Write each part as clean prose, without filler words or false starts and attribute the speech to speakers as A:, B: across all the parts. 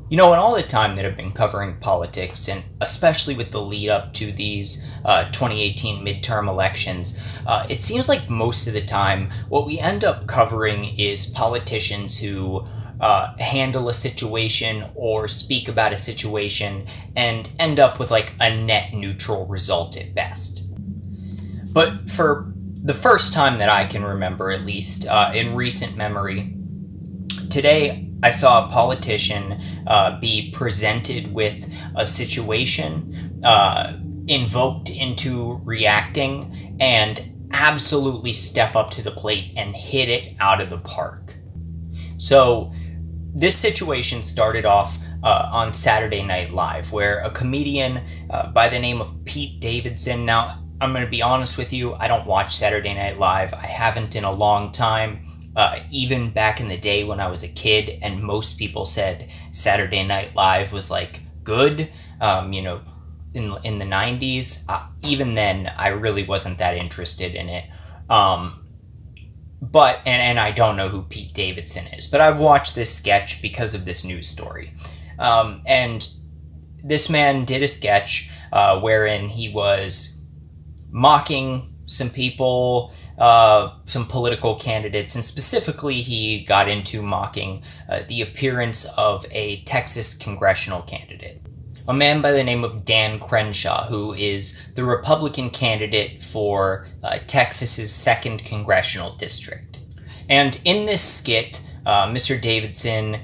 A: You know, in all the time that I've been covering politics, and especially with the lead up to these 2018 midterm elections, it seems like most of the time what we end up covering is politicians who handle a situation or speak about a situation and end up with like a net neutral result at best. But for the first time that I can remember, at least in recent memory, today I saw a politician be presented with a situation, invoked into reacting, and absolutely step up to the plate and hit it out of the park. So this situation started off on Saturday Night Live, where a comedian by the name of Pete Davidson. Now, I'm going to be honest with you, I don't watch Saturday Night Live. I haven't in a long time. Even back in the day when I was a kid, and most people said Saturday Night Live was like good, in the 90s. Even then, I really wasn't that interested in it. But I don't know who Pete Davidson is, but I've watched this sketch because of this news story. And this man did a sketch wherein he was mocking some people, some political candidates, and specifically he got into mocking the appearance of a Texas congressional candidate, a man by the name of Dan Crenshaw, who is the Republican candidate for Texas's 2nd congressional district. And in this skit, Mr. Davidson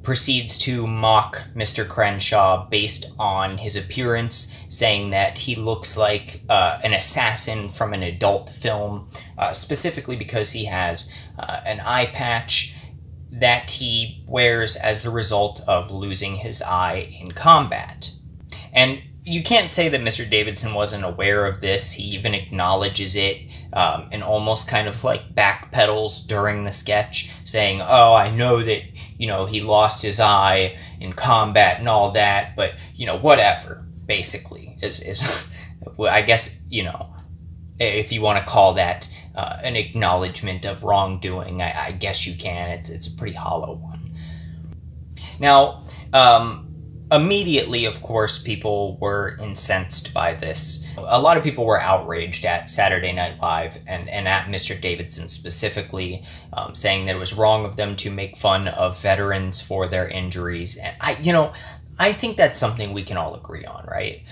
A: proceeds to mock Mr. Crenshaw based on his appearance, saying that he looks like an assassin from an adult film, specifically because he has an eye patch that he wears as the result of losing his eye in combat. And you can't say that Mr. Davidson wasn't aware of this. He even acknowledges it and almost kind of like backpedals during the sketch, saying, oh, I know that, he lost his eye in combat and all that, but, whatever, basically, is I guess, if you want to call that an acknowledgement of wrongdoing, I guess you can. It's a pretty hollow one. Now, immediately, of course, people were incensed by this. A lot of people were outraged at Saturday Night Live and at Mr. Davidson specifically, saying that it was wrong of them to make fun of veterans for their injuries. And I think that's something we can all agree on, right?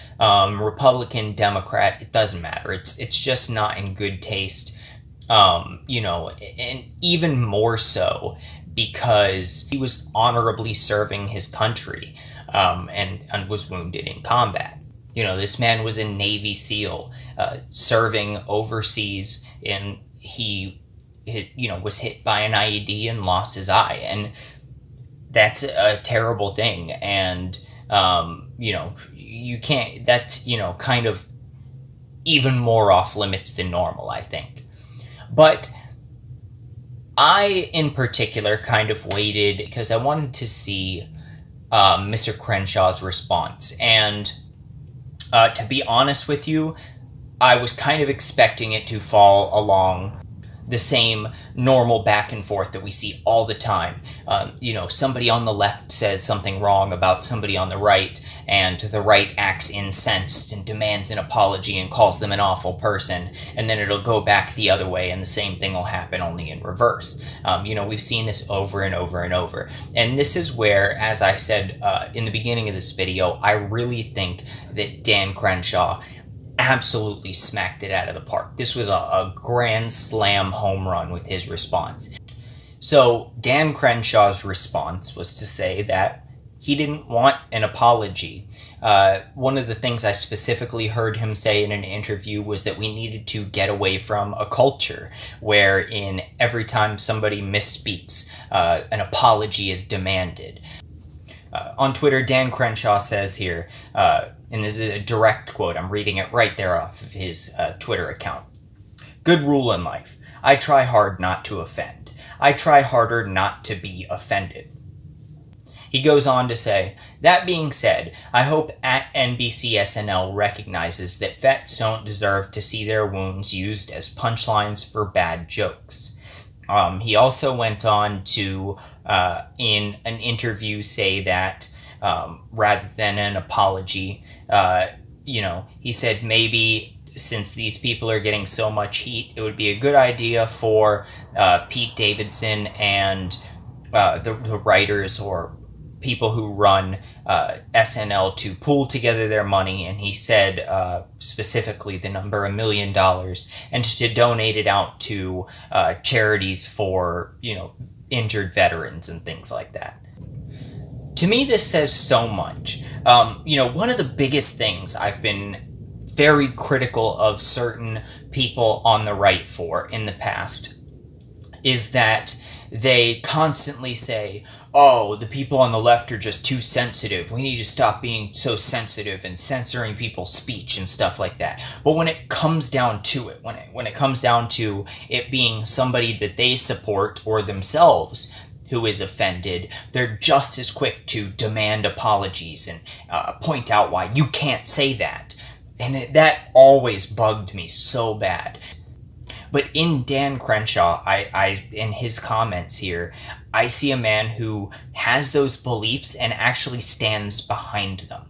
A: Republican, Democrat, it doesn't matter. It's just not in good taste, and even more so because he was honorably serving his country. And was wounded in combat. This man was a Navy SEAL serving overseas, and he was hit by an IED and lost his eye. And that's a terrible thing. And, you can't, that's, kind of even more off limits than normal, I think. But I, in particular, kind of waited because I wanted to see Mr. Crenshaw's response. And to be honest with you, I was kind of expecting it to fall along the same normal back and forth that we see all the time. Somebody on the left says something wrong about somebody on the right, and the right acts incensed and demands an apology and calls them an awful person, and then it'll go back the other way and the same thing will happen, only in reverse. We've seen this over and over and over. And this is where, as I said in the beginning of this video, I really think that Dan Crenshaw absolutely smacked it out of the park. This was a grand slam home run with his response. So Dan Crenshaw's response was to say that he didn't want an apology. One of the things I specifically heard him say in an interview was that we needed to get away from a culture wherein every time somebody misspeaks, an apology is demanded. On Twitter, Dan Crenshaw says here, and this is a direct quote, I'm reading it right there off of his Twitter account. Good rule in life. I try hard not to offend. I try harder not to be offended. He goes on to say, that being said, I hope at NBC SNL recognizes that vets don't deserve to see their wounds used as punchlines for bad jokes. He also went on to, in an interview, say that rather than an apology. He said maybe since these people are getting so much heat, it would be a good idea for Pete Davidson and the writers or people who run SNL to pool together their money, and he said specifically the number $1 million, and to donate it out to charities for injured veterans and things like that. To me, this says so much. One of the biggest things I've been very critical of certain people on the right for in the past is that they constantly say, oh, the people on the left are just too sensitive. We need to stop being so sensitive and censoring people's speech and stuff like that. But when it comes down to it, when it comes down to it being somebody that they support or themselves who is offended, they're just as quick to demand apologies and point out why you can't say that. And that always bugged me so bad. But in Dan Crenshaw, I in his comments here, I see a man who has those beliefs and actually stands behind them.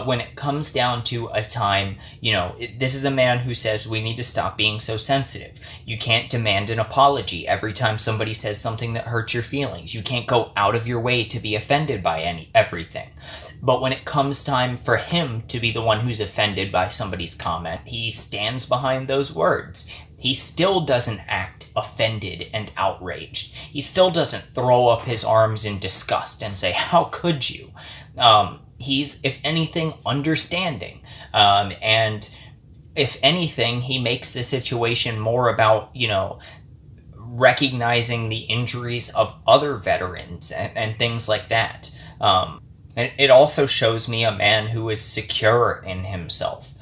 A: When it comes down to a time, this is a man who says we need to stop being so sensitive. You can't demand an apology every time somebody says something that hurts your feelings. You can't go out of your way to be offended by everything. But when it comes time for him to be the one who's offended by somebody's comment, he stands behind those words. He still doesn't act offended and outraged. He still doesn't throw up his arms in disgust and say, how could you? He's, if anything, understanding. And if anything, he makes the situation more about, recognizing the injuries of other veterans and things like that. And it also shows me a man who is secure in himself.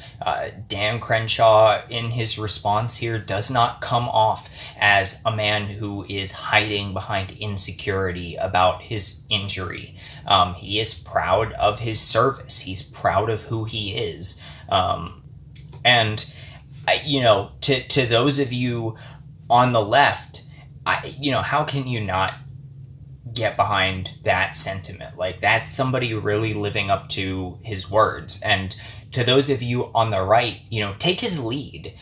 A: Dan Crenshaw, in his response here, does not come off as a man who is hiding behind insecurity about his injury. He is proud of his service. He's proud of who he is. And to those of you on the left, how can you not get behind that sentiment? Like, that's somebody really living up to his words. And to those of you on the right, take his lead.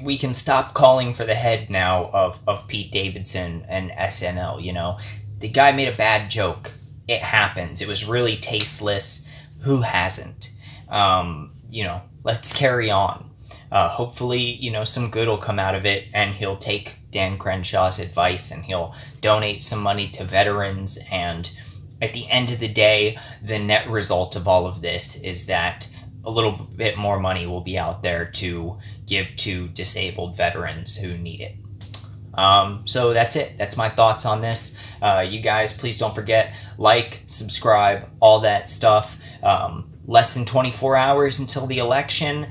A: We can stop calling for the head now of Pete Davidson and SNL. The guy made a bad joke. It happens. It was really tasteless. Who hasn't? Let's carry on. Hopefully, some good will come out of it, and he'll take Dan Crenshaw's advice and he'll donate some money to veterans. And at the end of the day, the net result of all of this is that a little bit more money will be out there to give to disabled veterans who need it. So that's it. That's my thoughts on this. You guys, please don't forget, like, subscribe, all that stuff. Less than 24 hours until the election,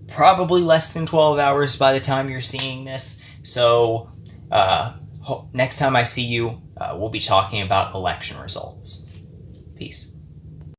A: probably less than 12 hours by the time you're seeing this. So next time I see you, we'll be talking about election results. Peace.